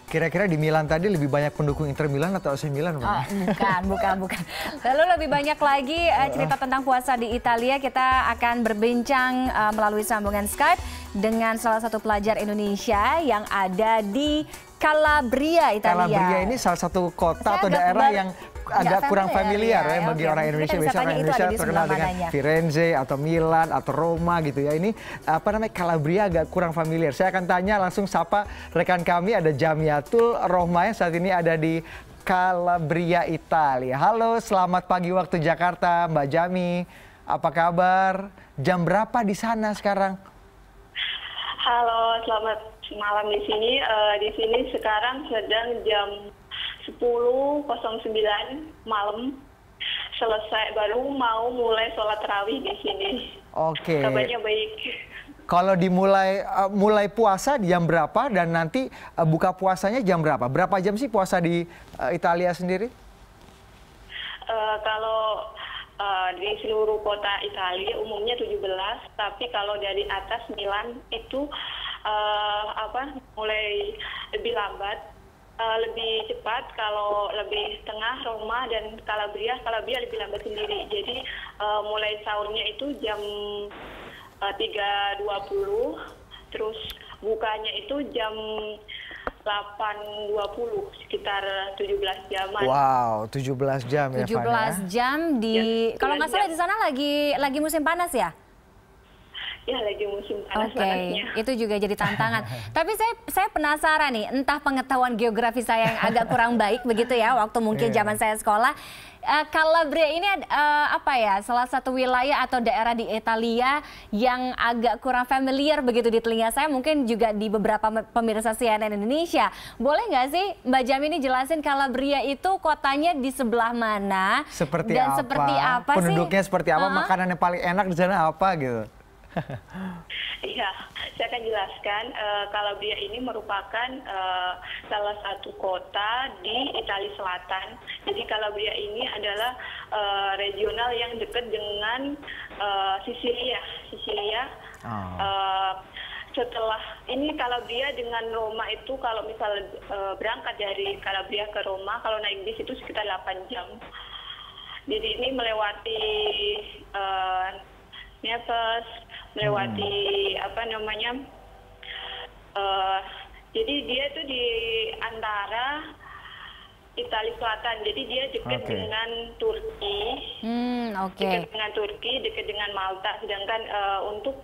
Kira-kira di Milan tadi lebih banyak pendukung Inter Milan atau AC Milan? Oh, bukan. Lalu lebih banyak lagi cerita tentang puasa di Italia. Kita akan berbincang melalui sambungan Skype dengan salah satu pelajar Indonesia yang ada di Calabria, Italia. Calabria ini salah satu kota atau daerah yang agak kurang familiar ya bagi orang Indonesia. Biasanya orang Indonesia terkenal dengan Firenze atau Milan atau Roma gitu ya. Ini apa namanya, Calabria agak kurang familiar. Saya akan tanya langsung sapa rekan kami, ada Jamiatul Rohma yang saat ini ada di Calabria, Italia. Halo, selamat pagi waktu Jakarta, Mbak Jami. Apa kabar? Jam berapa di sana sekarang? Halo, selamat malam di sini. Di sini sekarang sedang jam 10.09 malam, selesai, baru mau mulai sholat tarawih di sini. Oke. Kabarnya baik. Kalau mulai puasa di jam berapa dan nanti buka puasanya jam berapa? Berapa jam sih puasa di Italia sendiri? Kalau di seluruh kota Italia umumnya 17, tapi kalau dari atas Milan itu mulai lebih lambat. Lebih cepat. Kalau lebih tengah Roma dan Calabria lebih lambat sendiri. Jadi mulai sahurnya itu jam 3.20, terus bukanya itu jam 8.20, sekitar 17 jaman. Wow, 17 jam ya, 17 jam di, kalau nggak salah di sana lagi musim panas ya? Ya, lagi musim panas panasnya. Itu juga jadi tantangan. Tapi saya penasaran nih, entah pengetahuan geografi saya yang agak kurang baik begitu ya, waktu mungkin zaman saya sekolah. Calabria ini salah satu wilayah atau daerah di Italia yang agak kurang familiar begitu di telinga saya, mungkin juga di beberapa pemirsa CNN Indonesia. Boleh nggak sih Mbak Jami ini jelasin Calabria itu kotanya di sebelah mana? Seperti apa penduduknya sih? seperti apa, makanan yang paling enak di sana apa gitu? Iya, saya akan jelaskan. Calabria ini merupakan salah satu kota di Italia Selatan. Jadi Calabria ini adalah regional yang dekat dengan Sisilia. Setelah ini Calabria dengan Roma itu, kalau misal berangkat dari Calabria ke Roma, kalau naik bis itu sekitar 8 jam. Jadi ini melewati Naples, melewati jadi dia itu di antara Italia Selatan, jadi dia dekat dengan Turki, dekat dengan Turki, dekat dengan Malta. Sedangkan untuk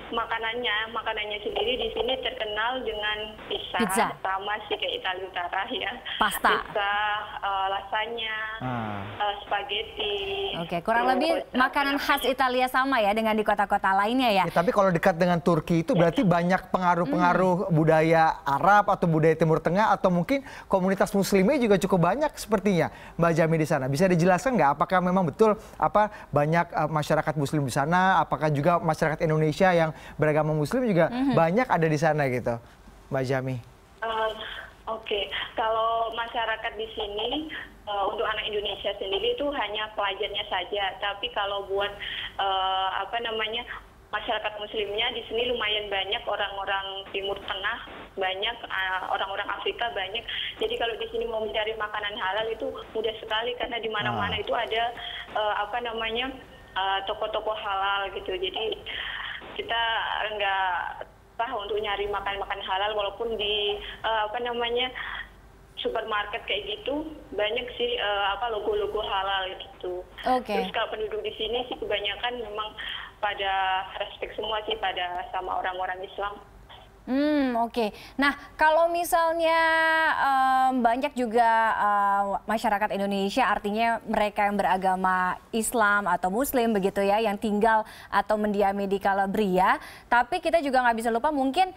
makanannya sendiri di sini terkenal dengan pizza. Sama sih kayak Italia Utara ya. Pasta. Pizza, lasagna, spaghetti. Oke, kurang lebih makanan khas Italia sama ya dengan di kota-kota lainnya ya. Tapi kalau dekat dengan Turki itu berarti banyak pengaruh-pengaruh budaya Arab atau budaya Timur Tengah, atau mungkin komunitas Muslimnya juga cukup banyak sepertinya, Mbak Jami di sana. Bisa dijelaskan nggak apakah memang betul banyak masyarakat Muslim di sana? Apakah juga masyarakat Indonesia yang beragama Muslim juga banyak ada di sana gitu, Mbak Jami? Oke, kalau masyarakat di sini untuk anak Indonesia sendiri itu hanya pelajarnya saja. Tapi kalau buat masyarakat Muslimnya di sini lumayan banyak, orang-orang Timur Tengah banyak, orang-orang Afrika banyak. Jadi kalau di sini mau mencari makanan halal itu mudah sekali, karena di mana-mana itu ada toko-toko halal gitu. Jadi kita nggak untuk nyari makan halal, walaupun di supermarket kayak gitu banyak sih logo-logo halal gitu. Terus kalau penduduk di sini sih kebanyakan memang pada respect semua sih sama orang-orang Islam. Oke. Nah, kalau misalnya banyak juga masyarakat Indonesia, artinya mereka yang beragama Islam atau Muslim begitu ya, yang tinggal atau mendiami di Calabria, tapi kita juga nggak bisa lupa mungkin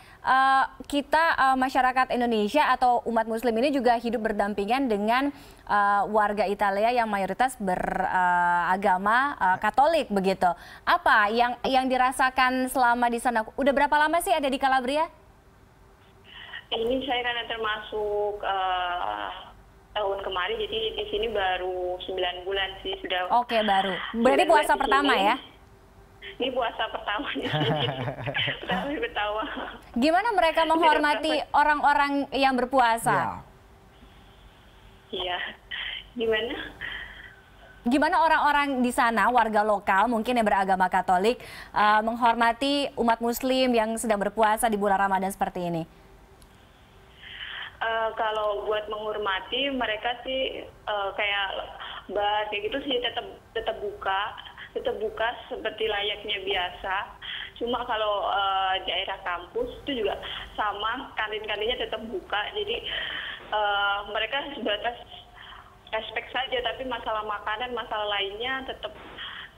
kita masyarakat Indonesia atau umat Muslim ini juga hidup berdampingan dengan warga Italia yang mayoritas beragama Katolik begitu. Apa yang dirasakan selama di sana? Udah berapa lama sih ada di Calabria? Ini saya karena termasuk tahun kemarin, jadi di sini baru 9 bulan sih sudah. Oke, baru. Berarti puasa pertama ya? Ini puasa pertama di sini. Pertama. Gimana mereka menghormati orang-orang yang berpuasa? Iya. Gimana? Gimana orang-orang di sana, warga lokal mungkin yang beragama Katolik, menghormati umat Muslim yang sedang berpuasa di bulan Ramadan seperti ini? Kalau buat menghormati, mereka sih kayak bar kayak gitu sih tetap buka seperti layaknya biasa. Cuma kalau daerah kampus itu juga sama, kantin-kantinnya tetap buka. Jadi mereka sebatas respect saja, tapi masalah makanan, masalah lainnya tetap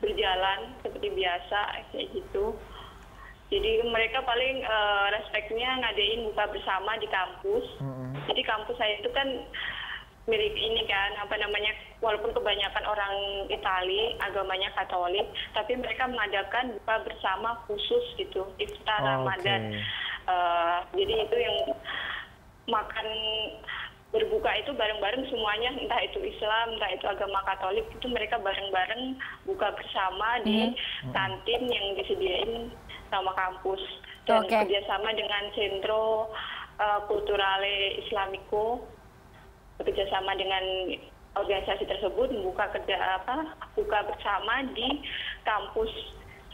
berjalan seperti biasa kayak gitu. Jadi mereka paling respectnya ngadain buka bersama di kampus. Jadi kampus saya itu kan milik ini kan, apa namanya, walaupun kebanyakan orang Itali, agamanya Katolik, tapi mereka mengadakan buka bersama khusus gitu, iftar Ramadan. Jadi itu yang makan berbuka itu bareng-bareng semuanya, entah itu Islam, entah itu agama Katolik, itu mereka bareng-bareng buka bersama di kantin yang disediain sama kampus. Dan kerjasama dengan Centro Culturale Islamico, bekerjasama dengan organisasi tersebut buka bersama di kampus.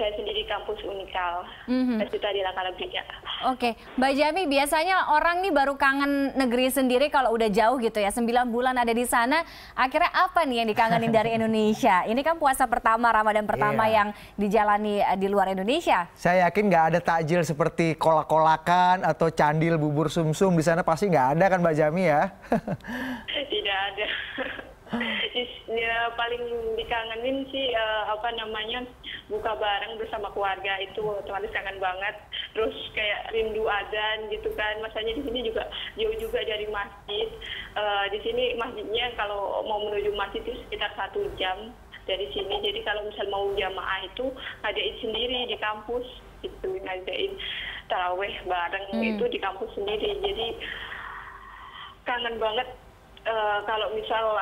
Saya sendiri kampus Unikal, Universitas di La Calabria. Oke, Mbak Jami, biasanya orang nih baru kangen negeri sendiri kalau udah jauh gitu ya, 9 bulan ada di sana, akhirnya apa nih yang dikangenin dari Indonesia? Ini kan puasa pertama, Ramadan pertama yang dijalani di luar Indonesia. Saya yakin nggak ada takjil seperti kolak-kolakan atau candil bubur sumsum di sana, pasti nggak ada kan Mbak Jami ya? Tidak ada. Ya, paling dikangenin sih buka bareng bersama keluarga, itu otomatis kangen banget. Terus kayak rindu adzan gitu kan, masanya di sini juga jauh juga dari masjid. Di sini masjidnya kalau mau menuju masjid itu sekitar 1 jam dari sini. Jadi kalau misal mau jamaah itu ngadain sendiri di kampus gitu, ngadain taraweh bareng itu di kampus sendiri. Jadi kangen banget. Kalau misal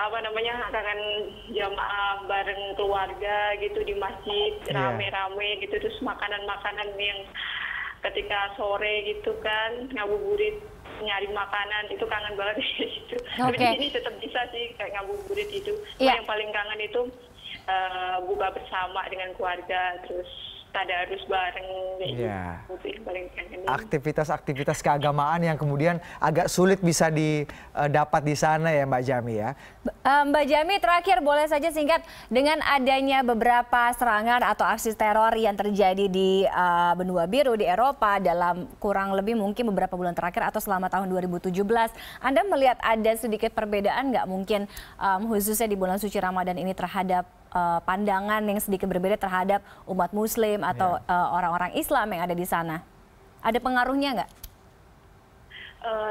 kangen jamaah bareng keluarga gitu di masjid, rame-rame gitu, terus makanan-makanan yang ketika sore gitu kan ngabuburit nyari makanan, itu kangen banget gitu. Tapi di sini tetap bisa sih kayak ngabuburit itu. Yang paling kangen itu buka bersama dengan keluarga, terus tadarus bareng gitu. Aktivitas-aktivitas keagamaan yang kemudian agak sulit bisa didapat di sana ya Mbak Jami ya. Mbak Jami, terakhir boleh saja singkat, dengan adanya beberapa serangan atau aksi teror yang terjadi di benua biru di Eropa dalam kurang lebih mungkin beberapa bulan terakhir atau selama tahun 2017, Anda melihat ada sedikit perbedaan nggak mungkin khususnya di bulan suci Ramadan ini terhadap pandangan yang sedikit berbeda terhadap umat Muslim atau orang-orang Islam yang ada di sana? Ada pengaruhnya nggak?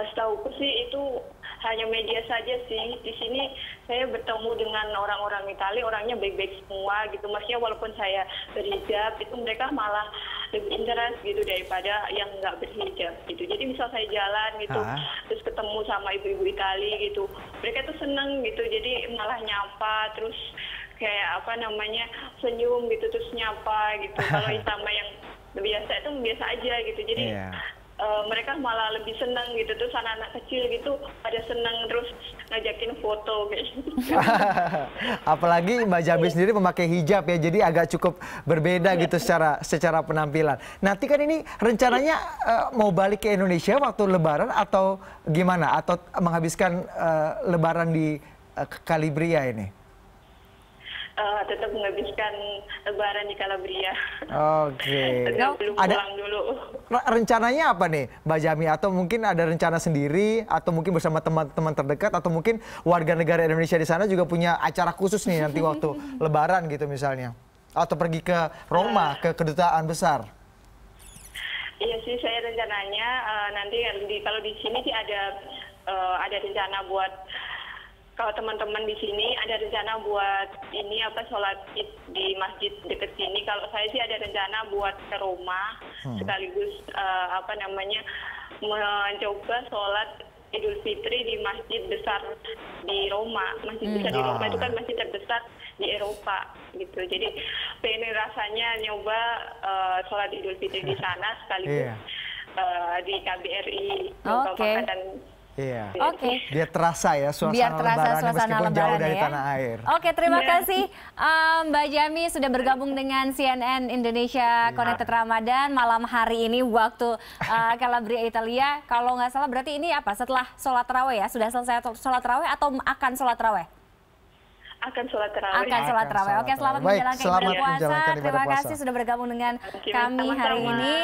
Setahuku sih itu hanya media saja sih. Di sini saya bertemu dengan orang-orang Italia, orangnya baik-baik semua gitu. Maksudnya walaupun saya berhijab, itu mereka malah lebih interest gitu daripada yang nggak berhijab gitu. Jadi misal saya jalan gitu, terus ketemu sama ibu-ibu Italia gitu, mereka tuh seneng gitu. Jadi malah nyapa, terus kayak senyum gitu, terus nyapa gitu. Kalau sama yang biasa itu biasa aja gitu. Jadi mereka malah lebih senang gitu, terus anak-anak kecil gitu pada senang, terus ngajakin foto kayak gitu. Apalagi Mbak Jami sendiri memakai hijab ya, jadi agak cukup berbeda gitu secara penampilan. Nanti kan ini rencananya mau balik ke Indonesia waktu Lebaran atau gimana? Atau menghabiskan Lebaran di Calabria ini? Tetap menghabiskan Lebaran di Calabria. Belum pulang dulu. Rencananya apa nih Mbak Jami? Atau mungkin ada rencana sendiri, atau mungkin bersama teman-teman terdekat, atau mungkin warga negara Indonesia di sana juga punya acara khusus nih nanti waktu Lebaran gitu misalnya? Atau pergi ke Roma, ke kedutaan besar? Iya sih, saya rencananya nanti kalau di sini sih ada rencana buat, kalau teman-teman di sini ada rencana buat sholat id di masjid dekat sini. Kalau saya sih ada rencana buat ke Roma, sekaligus mencoba sholat Idul Fitri di masjid besar di Roma. Masjid besar di Roma itu kan masjid terbesar di Eropa gitu. Jadi pengen rasanya nyoba sholat Idul Fitri di sana sekaligus di KBRI Oke. Iya. Oke. Biar terasa ya suasana lebaran meskipun jauh dari tanah air. Oke, terima kasih Mbak Jami sudah bergabung dengan CNN Indonesia Connected Ramadan malam hari ini waktu Calabria Italia. Kalau nggak salah berarti ini apa? Setelah sholat tarawih ya? Sudah selesai sholat tarawih atau akan sholat tarawih? Akan sholat tarawih. Akan sholat tarawih. Oke, selamat menjalankan ibadah puasa. Terima kasih sudah bergabung dengan kami hari ini.